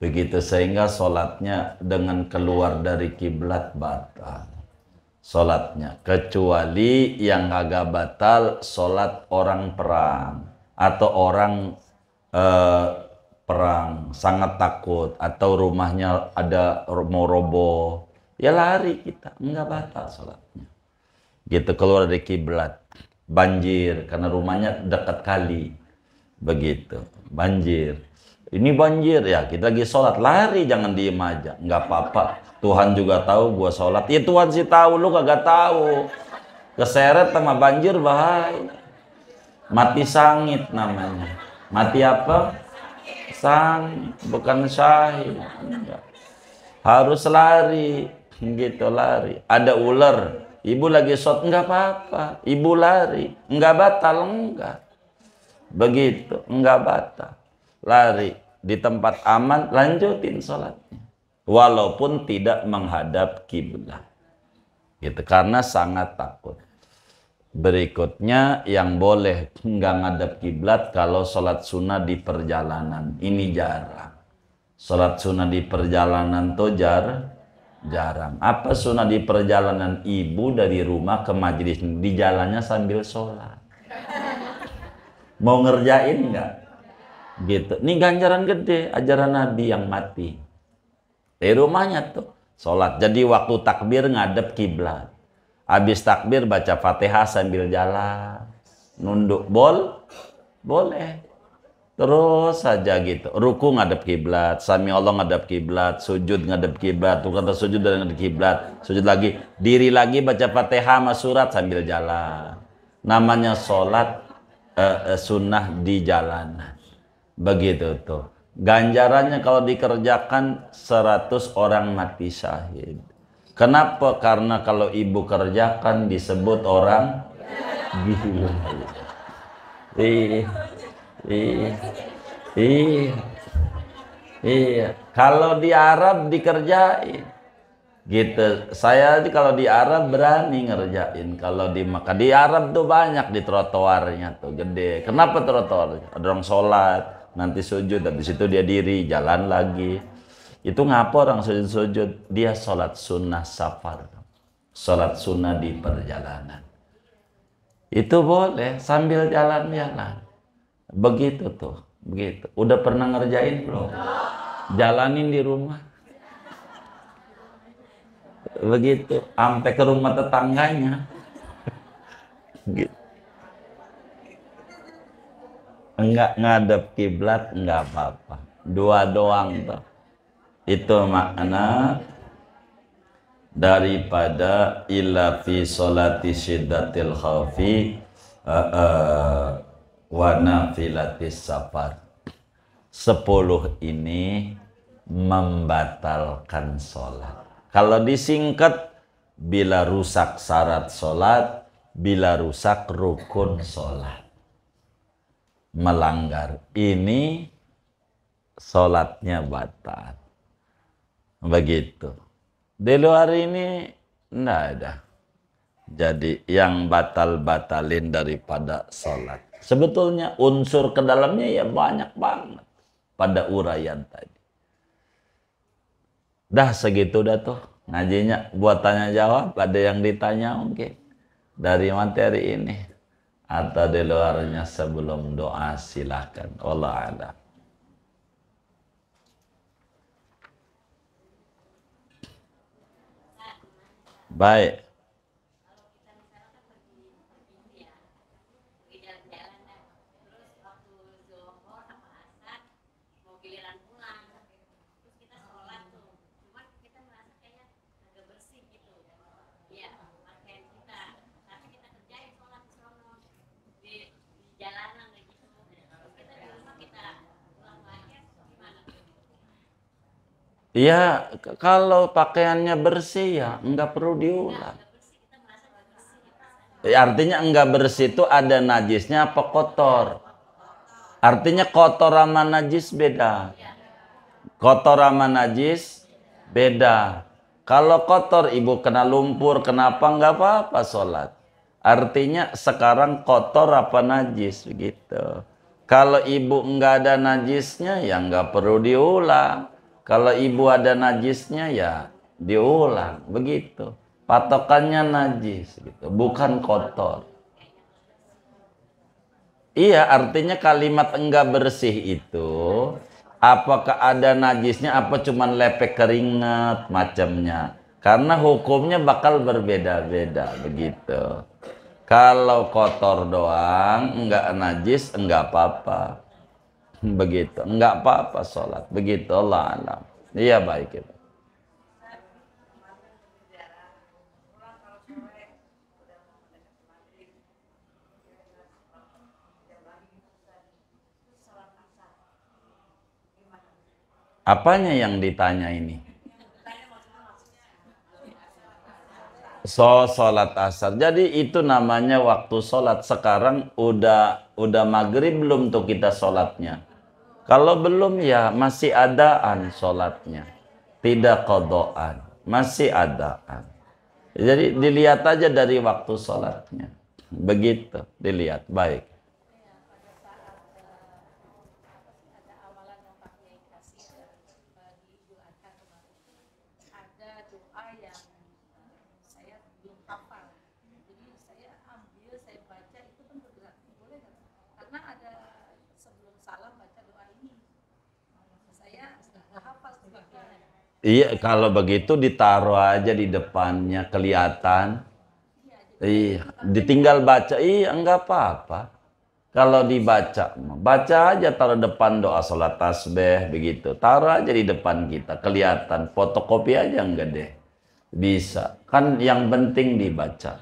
Begitu, sehingga sholatnya dengan keluar dari kiblat batal. Sholatnya. Kecuali yang agak batal sholat orang perang. Atau orang perang sangat takut. Atau rumahnya ada mau roboh. Ya lari kita. Enggak batal sholatnya. Gitu, keluar dari kiblat. Banjir karena rumahnya dekat kali, begitu. Banjir, ini banjir ya, kita lagi sholat, lari, jangan diem aja. Nggak apa-apa, Tuhan juga tahu gua sholat. Ya Tuhan sih tahu, lu kagak tahu. Keseret sama banjir bahaya. Mati sangit namanya. Mati apa? Sangit, bukan syahid. Harus lari, gitu, lari. Ada ular, ibu lagi shot, enggak apa-apa, ibu lari, enggak batal, enggak. Begitu, enggak batal. Lari di tempat aman, lanjutin sholatnya. Walaupun tidak menghadap kiblat. Gitu, karena sangat takut. Berikutnya yang boleh enggak ngadap kiblat kalau sholat sunnah di perjalanan. Ini jarang. Sholat sunnah di perjalanan tuh jarang. Apa sunnah di perjalanan? Ibu dari rumah ke majelis di jalannya sambil sholat. Mau ngerjain nggak? Gitu. Ini ganjaran gede, ajaran Nabi yang mati. Di rumahnya tuh sholat. Jadi waktu takbir ngadep kiblat. Habis takbir baca Fatihah sambil jalan. Nunduk boleh. Terus saja gitu. Ruku ngadep kiblat, sami Allah ngadep kiblat, sujud ngadep kiblat, tuh kata sujud dan ngadep kiblat, sujud lagi, diri lagi baca Fatihah sama surat sambil jalan. Namanya sholat sunnah di jalanan. Begitu tuh. Ganjarannya kalau dikerjakan 100 orang mati syahid. Kenapa? Karena kalau ibu kerjakan disebut orang gila. Iya. Kalau di Arab dikerjain. Gitu. Saya kalau di Arab berani ngerjain. Kalau di Makkah, di Arab tuh banyak di trotoarnya tuh gede. Kenapa trotoar? Ada orang sholat, nanti sujud, habis itu dia diri, jalan lagi. Itu ngapa orang sujud-sujud? Dia sholat sunnah safar. Sholat sunnah di perjalanan. Itu boleh sambil jalan-jalan. Begitu tuh, begitu. Udah pernah ngerjain belum? Jalanin di rumah. Begitu, sampai ke rumah tetangganya. Gitu. Enggak ngadep kiblat, enggak apa-apa. Dua doang tuh. Itu makna daripada illa fi sholati syiddatil khawfi wa nafilatis safar. 10 ini membatalkan sholat. Kalau disingkat, bila rusak syarat sholat, bila rusak rukun sholat. Melanggar ini, sholatnya batal. Begitu. Di luar ini, enggak ada. Jadi yang batal-batalin daripada sholat. Sebetulnya unsur ke dalamnya ya banyak banget pada uraian tadi. Dah segitu dah tuh ngajinya, buat tanya jawab. Ada yang ditanya mungkin dari materi ini atau di luarnya sebelum doa silahkan. Wallahu a'lam. Baik. Ya, kalau pakaiannya bersih ya enggak perlu diulang. Ya, artinya enggak bersih itu ada najisnya apa kotor? Artinya kotor sama najis beda. Kotor sama najis beda. Kalau kotor ibu kena lumpur, kenapa enggak apa-apa sholat. Artinya sekarang kotor apa najis begitu. Kalau ibu enggak ada najisnya ya enggak perlu diulang. Kalau ibu ada najisnya ya diulang begitu. Patokannya najis gitu, bukan kotor. Iya, artinya kalimat enggak bersih itu apakah ada najisnya apa cuman lepek keringat macamnya. Karena hukumnya bakal berbeda-beda begitu. Kalau kotor doang, enggak najis, enggak apa-apa. Begitu, enggak apa-apa sholat. Begitu Allah alam. Iya baik itu. Apanya yang ditanya ini? Sholat asar. Jadi itu namanya waktu sholat. Sekarang udah maghrib belum tuh kita sholatnya? Kalau belum ya masih adaan sholatnya. Tidak kodoan. Masih adaan. Jadi dilihat aja dari waktu sholatnya. Begitu dilihat. Baik. Iya, kalau begitu ditaruh aja di depannya kelihatan. Iya, ditinggal baca. Iya, enggak apa-apa. Kalau dibaca, baca aja taruh depan doa sholat tasbih begitu. Taruh aja di depan kita, kelihatan. Fotokopi aja enggak deh. Bisa. Kan yang penting dibaca.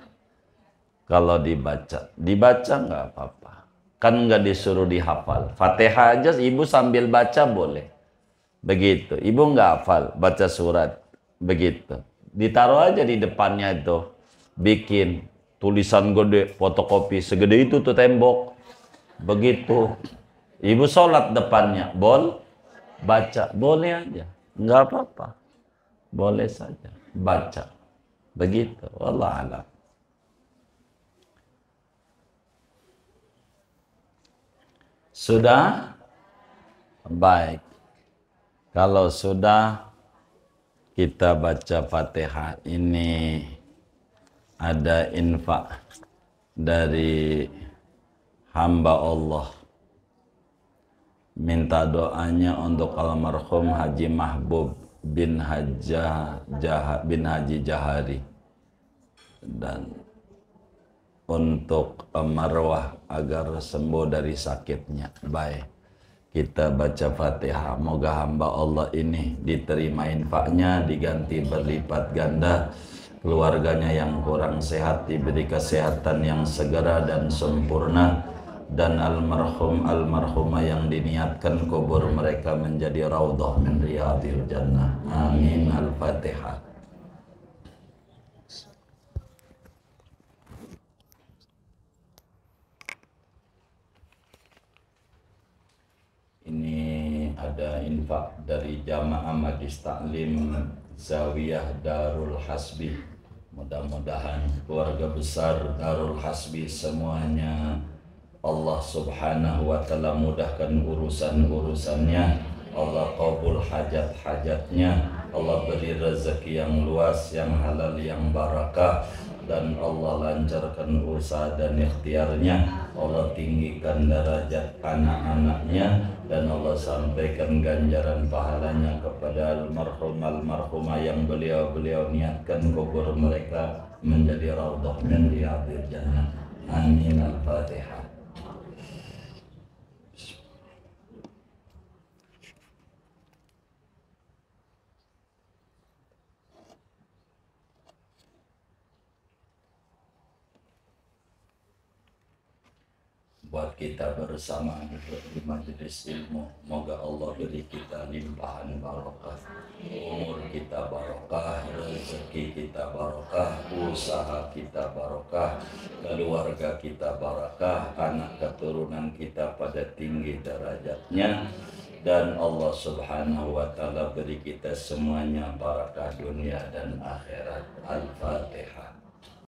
Kalau dibaca enggak apa-apa. Kan enggak disuruh dihafal. Fatihah aja ibu sambil baca boleh. Begitu. Ibu nggak hafal baca surat. Begitu. Ditaruh aja di depannya itu. Bikin tulisan gede, fotokopi segede itu tuh tembok. Begitu. Ibu sholat depannya. Baca. Boleh aja. Nggak apa-apa. Boleh saja. Baca. Begitu. Wallah alam. Sudah? Baik. Kalau sudah kita baca Fatihah ini ada infak dari hamba Allah, minta doanya untuk almarhum Haji Mahbub bin Haji Jahari dan untuk marwah agar sembuh dari sakitnya. Baik, kita baca Fatihah. Moga hamba Allah ini diterima infaknya, diganti berlipat ganda. Keluarganya yang kurang sehat diberi kesehatan yang segera dan sempurna. Dan almarhum almarhumah yang diniatkan kubur mereka menjadi raudhah min riyadil jannah. Amin. Al-Fatihah. Ini ada infak dari Jamaah Majlis Taklim Zawiyah Darul Hasbi. Mudah-mudahan keluarga besar Darul Hasbi semuanya Allah Subhanahu wa taala mudahkan urusan-urusannya. Allah kabul hajat-hajatnya. Allah beri rezeki yang luas, yang halal, yang barakah, dan Allah lancarkan usaha dan ikhtiarnya. Allah tinggikan derajat anak-anaknya, dan Allah sampaikan ganjaran pahalanya kepada almarhumah yang beliau niatkan kubur mereka menjadi raudhah min riyadil jannah. Amin. Al-Fatihah. buat kita bersama di majelis ilmu. Moga Allah beri kita limpahan barokah, umur kita barokah, rezeki kita barokah, usaha kita barokah, keluarga kita barokah, anak keturunan kita pada tinggi derajatnya, dan Allah Subhanahu wa Ta'ala beri kita semuanya barakah dunia dan akhirat. Al-Fatihah.